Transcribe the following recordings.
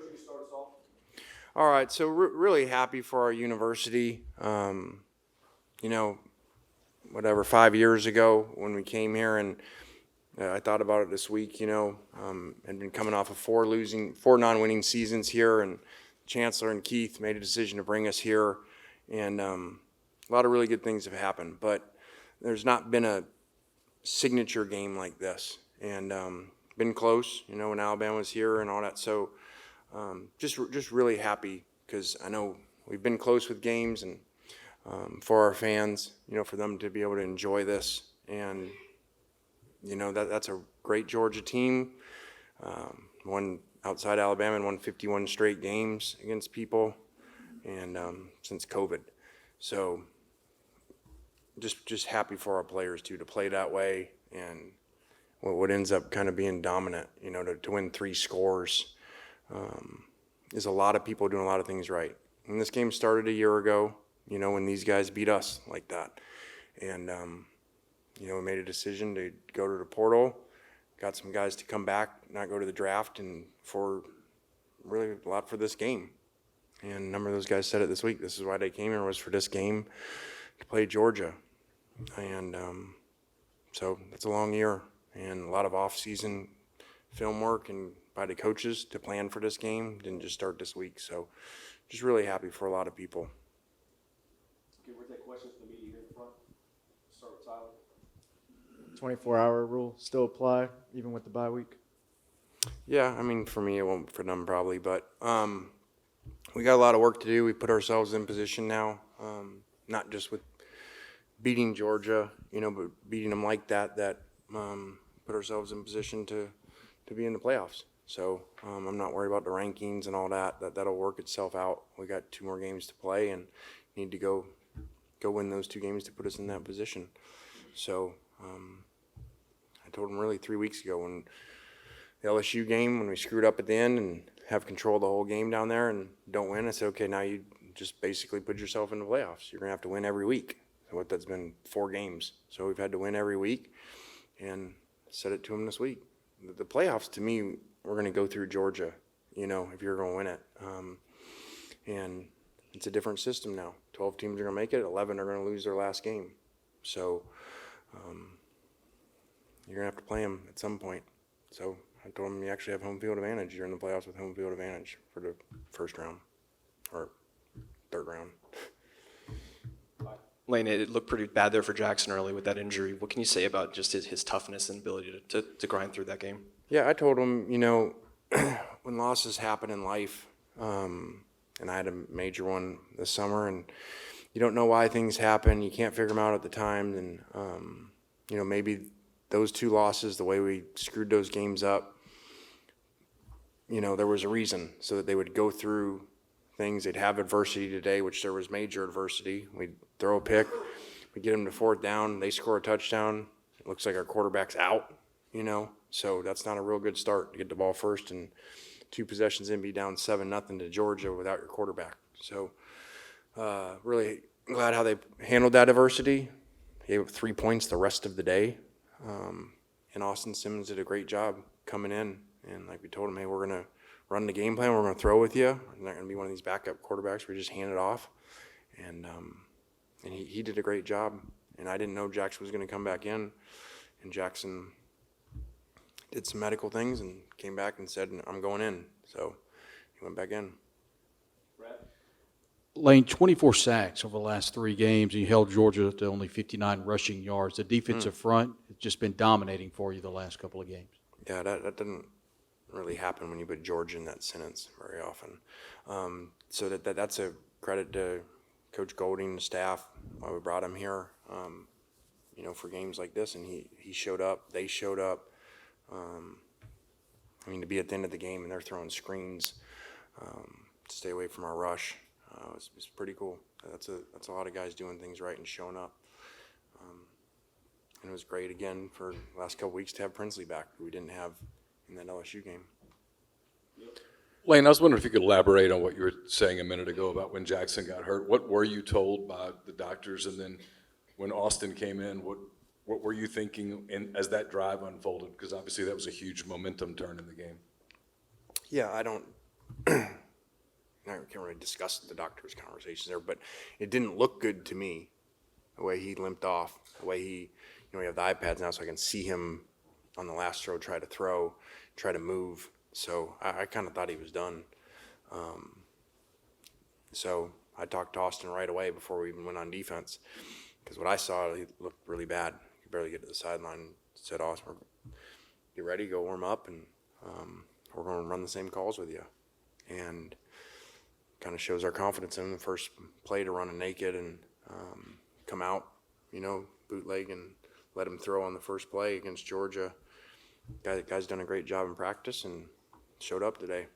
Coach, you start us off. All right, so really happy for our university. You know, 5 years ago when we came here, and I thought about it this week, and been coming off of four non-winning seasons here, and Chancellor and Keith made a decision to bring us here, and a lot of really good things have happened, but there's not been a signature game like this, and been close, when Alabama was here and all that, so just really happy because I know we've been close with games, and for our fans, for them to be able to enjoy this, and that's a great Georgia team. Won outside Alabama and won 51 straight games against people, and since COVID, so just happy for our players too to play that way, and what ends up kind of being dominant, to win 3 scores. Is a lot of people doing a lot of things right. And this game started a year ago, when these guys beat us like that. And, we made a decision to go to the portal, got some guys to come back, not go to the draft, and for really a lot for this game. And a number of those guys said it this week. This is why they came here, was for this game to play Georgia. And so it's a long year and a lot of off-season film work and by the coaches to plan for this game. Didn't just start this week, so just really happy for a lot of people. Okay, we'll take questions from the media here in front. Start with Tyler. 24-hour rule still apply even with the bye week? Yeah, for me it won't, for them probably, but we got a lot of work to do. We put ourselves in position now, not just with beating Georgia, but beating them like that put ourselves in position to be in the playoffs. So I'm not worried about the rankings and all that. That'll work itself out. We got 2 more games to play and need to go win those 2 games to put us in that position. So I told them really 3 weeks ago when the LSU game, when we screwed up at the end and have control of the whole game down there and don't win, I said, okay, now you just basically put yourself in the playoffs. You're going to have to win every week. So that's been 4 games. So we've had to win every week, and said it to them this week. The playoffs, to me, we're going to go through Georgia, if you're going to win it. And it's a different system now. 12 teams are going to make it. 11 are going to lose their last game. So you're going to have to play them at some point. So I told them you actually have home field advantage. You're in the playoffs with home field advantage for the first round or third round. Lane, it looked pretty bad there for Jackson early with that injury. What can you say about just his toughness and ability to grind through that game? Yeah, I told him, when losses happen in life, and I had a major one this summer, and you don't know why things happen. You can't figure them out at the time. And, maybe those 2 losses, the way we screwed those games up, there was a reason so that they would go through things. They'd have adversity today, which there was major adversity. We'd throw a pick, we get them to 4th down, they score a touchdown. It looks like our quarterback's out, so that's not a real good start to get the ball first and 2 possessions in, be down 7-0 to Georgia without your quarterback. So really glad how they handled that adversity. They gave up 3 points the rest of the day, and Austin Simmons did a great job coming in, and like we told him, hey, we're going to run the game plan, we're going to throw with you. We're not going to be one of these backup quarterbacks where you just hand it off. And he did a great job. And I didn't know Jackson was going to come back in. And Jackson did some medical things and came back and said, I'm going in. So he went back in. Brad? Lane, 24 sacks over the last 3 games, and you held Georgia to only 59 rushing yards. The defensive front has just been dominating for you the last couple of games. Yeah, that didn't really happen when you put Georgia in that sentence very often. So that's a credit to Coach Golding and the staff, why we brought him here, for games like this. And he showed up, they showed up. To be at the end of the game and they're throwing screens to stay away from our rush, it's pretty cool. That's a lot of guys doing things right and showing up. And it was great again for the last couple weeks to have Princely back, who we didn't have in that LSU game. Lane, I was wondering if you could elaborate on what you were saying a minute ago about when Jackson got hurt. What were you told by the doctors? And then when Austin came in, what were you thinking as that drive unfolded? Because obviously that was a huge momentum turn in the game. Yeah, I don't I can't really discuss the doctor's conversations there, but it didn't look good to me, the way he limped off, the way he, we have the iPads now, so I can see him on the last throw, try to move. So I kind of thought he was done. So I talked to Austin right away before we even went on defense, because what I saw, he looked really bad. He could barely get to the sideline. Said, Austin, get ready, go warm up, and we're going to run the same calls with you. And kind of shows our confidence in him. The first play to run a naked and come out, bootleg and let him throw on the first play against Georgia. Guy's done a great job in practice and showed up today.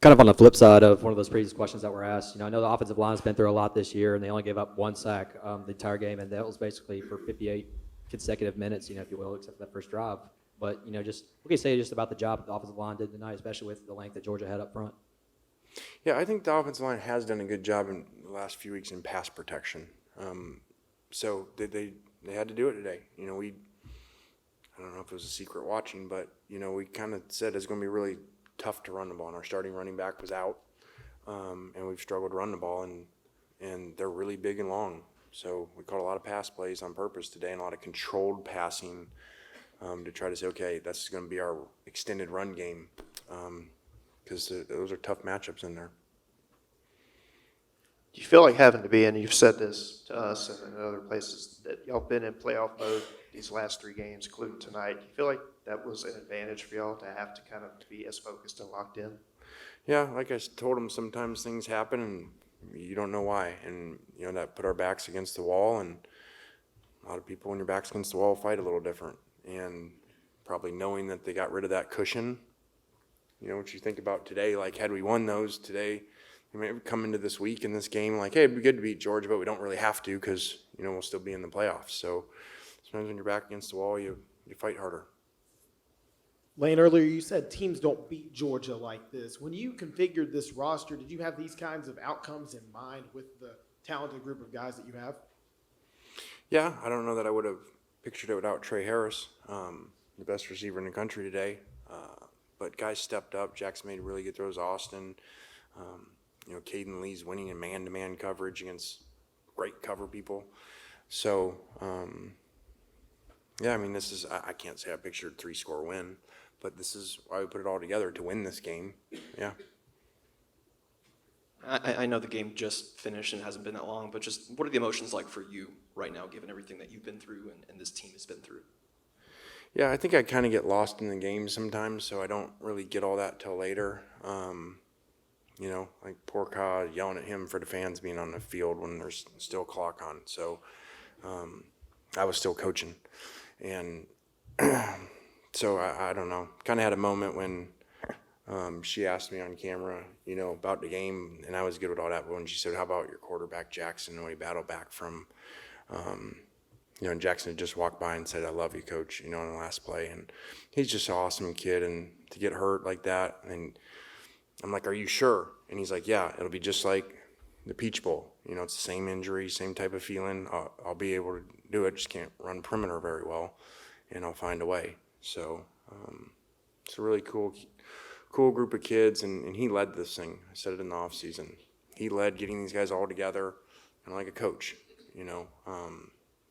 Kind of on the flip side of one of those previous questions that were asked, I know the offensive line's been through a lot this year, and they only gave up 1 sack the entire game, and that was basically for 58 consecutive minutes, if you will, except for that first drive. But, just what can you say just about the job the offensive line did tonight, especially with the length that Georgia had up front? Yeah, I think the offensive line has done a good job in the last few weeks in pass protection. So they had to do it today. I don't know if it was a secret watching, but, we kind of said it's going to be really tough to run the ball, and our starting running back was out, and we've struggled to run the ball, and they're really big and long. So we called a lot of pass plays on purpose today and a lot of controlled passing to try to say, okay, this is going to be our extended run game, because those are tough matchups in there. Do you feel like having to be, and you've said this to us and in other places, that y'all been in playoff mode these last 3 games, including tonight? Do you feel like that was an advantage for y'all to have to kind of be as focused and locked in? Yeah, like I told them, sometimes things happen and you don't know why. And, that put our backs against the wall. And a lot of people, when your back's against the wall, fight a little different. And probably knowing that they got rid of that cushion, what you think about today, like had we won those today, we may come into this week in this game like, hey, it'd be good to beat Georgia, but we don't really have to because, we'll still be in the playoffs. So sometimes when you're back against the wall, you fight harder. Lane, earlier you said teams don't beat Georgia like this. When you configured this roster, did you have these kinds of outcomes in mind with the talented group of guys that you have? Yeah, I don't know that I would have pictured it without Trey Harris, the best receiver in the country today. But guys stepped up. Jackson made really good throws. Austin, Caden Lee's winning in man-to-man coverage against great cover people. So, yeah, this is, I can't say I pictured 3-score win, but this is why we put it all together to win this game. Yeah. I know the game just finished and hasn't been that long, but just what are the emotions like for you right now, given everything that you've been through and this team has been through? Yeah, I think I kind of get lost in the game sometimes, so I don't really get all that till later. Like poor Ka, yelling at him for the fans being on the field when there's still a clock on. So I was still coaching. And so I don't know. Kind of had a moment when she asked me on camera, about the game, and I was good with all that. But when she said, how about your quarterback, Jackson, and when he battled back from, and Jackson had just walked by and said, I love you, coach, in the last play. And he's just an awesome kid. And to get hurt like that, and I'm like, are you sure? And he's like, yeah, it'll be just like the Peach Bowl. It's the same injury, same type of feeling. I'll be able to do it, just can't run perimeter very well, and I'll find a way. So it's a really cool group of kids, and he led this thing. I said it in the off season. He led getting these guys all together, and like a coach,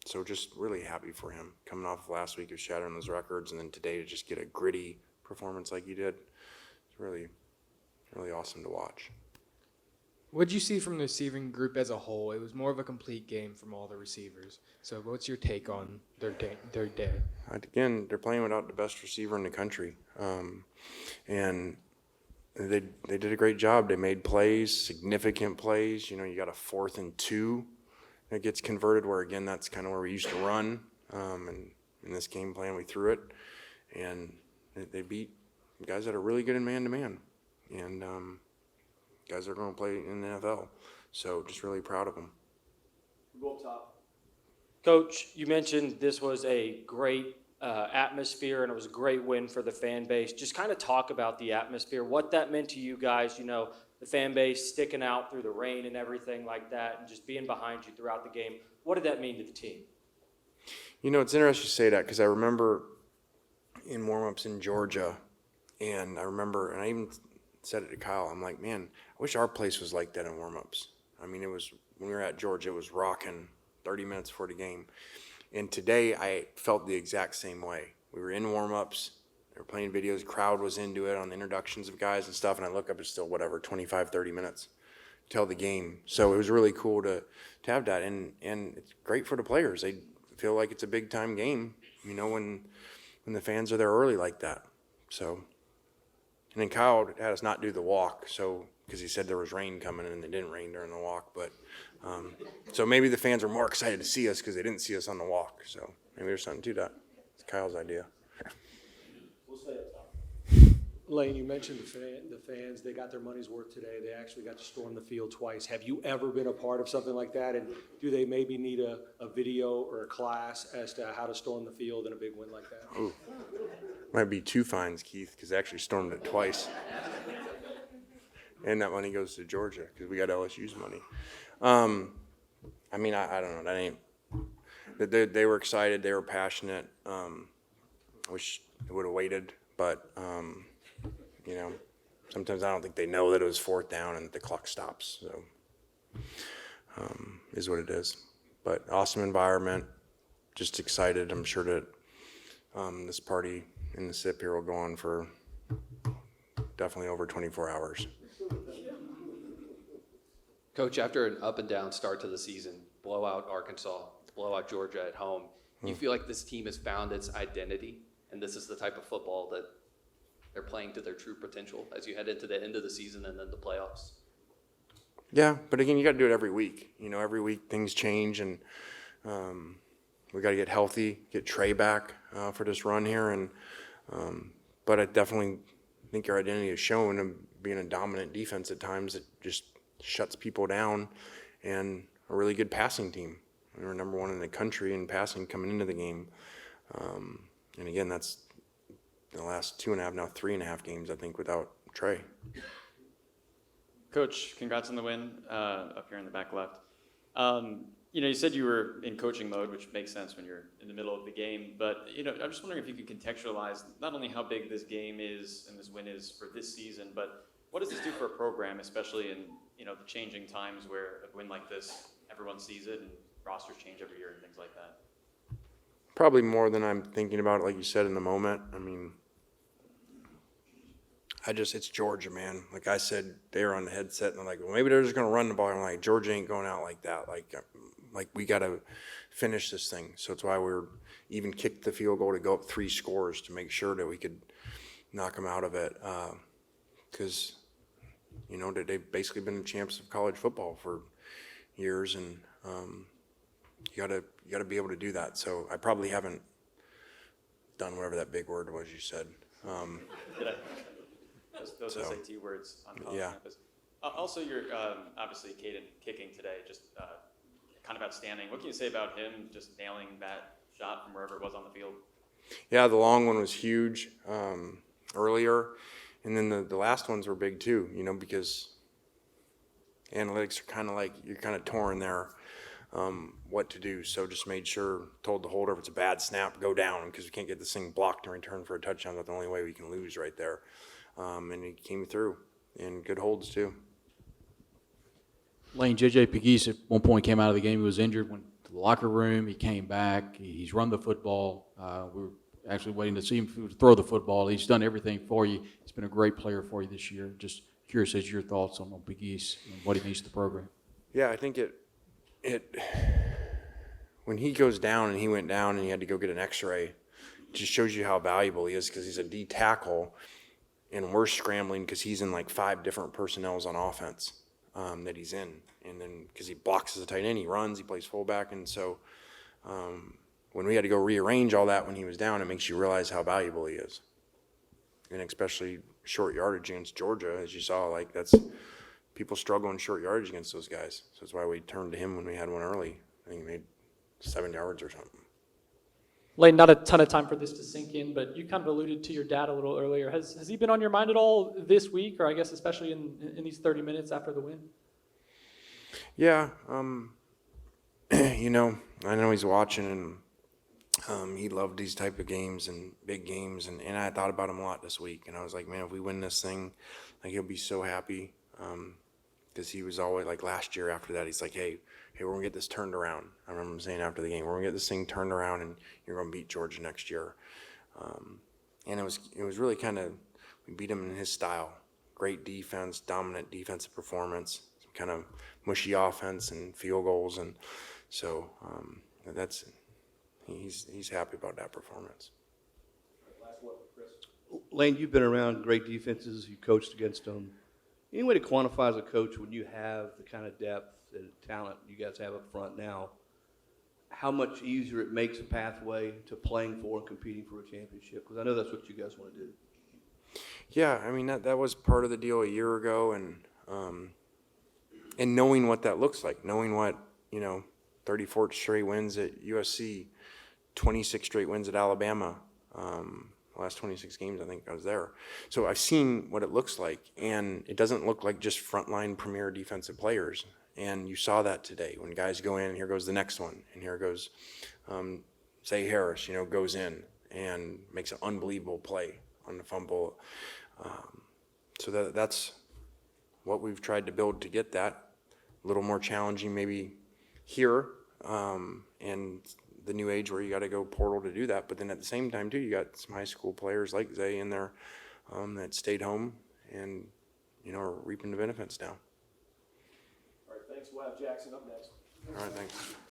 So just really happy for him coming off of last week of shattering those records, and then today to just get a gritty performance like he did. It's really, really awesome to watch. What did you see from the receiving group as a whole? It was more of a complete game from all the receivers. So what's your take on their day? Again, they're playing without the best receiver in the country. And they did a great job. They made plays, significant plays. You got a 4th and 2 that gets converted where, again, that's kind of where we used to run. And in this game plan, we threw it. And they beat guys that are really good in man-to-man. And guys that are going to play in the NFL. So just really proud of them. Go up top. Coach, you mentioned this was a great atmosphere and it was a great win for the fan base. Just kind of talk about the atmosphere, what that meant to you guys, the fan base sticking out through the rain and everything like that, and just being behind you throughout the game. What did that mean to the team? It's interesting you say that because I remember in warm-ups in Georgia, And I remember, and I even said it to Kyle, I'm like, man, I wish our place was like that in warm-ups. I mean, it was, when we were at Georgia, it was rocking 30 minutes before the game. And today I felt the exact same way. We were in warm-ups, they were playing videos, crowd was into it on the introductions of guys and stuff, and I look up, it's still whatever, 25, 30 minutes till the game. So it was really cool to have that, and it's great for the players. They feel like it's a big-time game, you know, when the fans are there early like that. So, and then Kyle had us not do the walk, so, because he said there was rain coming and it didn't rain during the walk, but so maybe the fans are more excited to see us because they didn't see us on the walk. So maybe there's something to that. It's Kyle's idea. We'll stay up top. Lane, you mentioned the fans, they got their money's worth today. They actually got to storm the field twice. Have you ever been a part of something like that? And do they maybe need a video or a class as to how to storm the field in a big win like that? Ooh. Might be 2 fines, Keith, because they actually stormed it twice. And that money goes to Georgia because we got LSU's money. I mean, I don't know. That ain't. They were excited. They were passionate. Wish they would have waited, but you know, sometimes I don't think they know that it was 4th down and the clock stops. So is what it is. But awesome environment. Just excited. I'm sure that this party in the SIP here will go on for definitely over 24 hours. Coach, after an up and down start to the season, blowout Arkansas, blowout Georgia at home, do you feel like this team has found its identity and this is the type of football that they're playing to their true potential as you head into the end of the season and then the playoffs? Yeah, but again, you got to do it every week. You know, every week things change, and we got to get healthy, get Trey back for this run here, and but I definitely think our identity is shown in being a dominant defense at times that just shuts people down, and a really good passing team. We were number 1 in the country in passing coming into the game. And again, that's the last 2.5, now 3.5 games, I think, without Trey. Coach, congrats on the win up here in the back left. You know, you said you were in coaching mode, which makes sense when you're in the middle of the game. But, you know, I'm just wondering if you could contextualize not only how big this game is and this win is for this season, but what does this do for a program, especially in, you know, the changing times where a win like this, everyone sees it and rosters change every year and things like that? Probably more than I'm thinking about it, like you said, in the moment. I mean, it's Georgia, man. Like I said, they were on the headset, and they're like, well, maybe they're just going to run the ball. I'm like, Georgia ain't going out like that. Like we got to finish this thing. So it's why we're even kicked the field goal to go up 3 scores to make sure that we could knock them out of it. Because, you know, they've basically been champs of college football for years, and you gotta be able to do that. So I probably haven't done whatever that big word was you said. Those SAT words on college campus. Also, you're obviously Caden kicking today, just kind of outstanding. What can you say about him just nailing that shot from wherever it was on the field? Yeah, the long one was huge earlier, and then the last ones were big too, you know, because analytics are kind of like, you're kind of torn there what to do. So just made sure, told the holder if it's a bad snap, go down, because we can't get this thing blocked in return for a touchdown. That's the only way we can lose right there. And he came through, and good holds too. Lane, J.J. Pegues at one point came out of the game. He was injured, went to the locker room. He came back. He's run the football. We were actually waiting to see him throw the football. He's done everything for you. He's been a great player for you this year. Just curious as your thoughts on Pegues and what he means to the program. Yeah, I think it when he goes down, and he went down and he had to go get an x-ray, it just shows you how valuable he is, because he's a D tackle, and we're scrambling because he's in like 5 different personnels on offense that he's in. And then because he blocks as a tight end, he runs, he plays fullback. And so when we had to go rearrange all that when he was down, it makes you realize how valuable he is. And especially short yardage against Georgia, as you saw, like people struggle in short yardage against those guys. So that's why we turned to him when we had one early. I think he made 7 yards or something. Lane, not a ton of time for this to sink in, but you kind of alluded to your dad a little earlier. Has he been on your mind at all this week, or I guess especially in these 30 minutes after the win? Yeah, you know, I know he's watching, He loved these type of games and big games, and I thought about him a lot this week. And I was like, man, if we win this thing, like he'll be so happy. Because he was always like last year after that, he's like, hey, we're gonna get this turned around. I remember him saying after the game, we're gonna get this thing turned around, and you're gonna beat Georgia next year. And it was really kind of, we beat him in his style. Great defense, dominant defensive performance, some kind of mushy offense and field goals, and so he's happy about that performance. Last one, Chris. Lane, you've been around great defenses. You coached against them. Any way to quantify as a coach when you have the kind of depth and talent you guys have up front now, how much easier it makes a pathway to playing for and competing for a championship? Because I know that's what you guys want to do. Yeah, I mean that was part of the deal a year ago, and knowing what that looks like, knowing what 34 straight wins at USC, 26 straight wins at Alabama. Last 26 games, I think I was there. So I've seen what it looks like, and it doesn't look like just frontline premier defensive players. And you saw that today when guys go in, and here goes the next one, and here goes Zay Harris, goes in and makes an unbelievable play on the fumble. So that's what we've tried to build to get that. A little more challenging maybe here, and the new age where you got to go portal to do that. But then at the same time too, you got some high school players like Zay in there that stayed home and are reaping the benefits now. All right, thanks. We'll have Jackson up next. All right, thanks.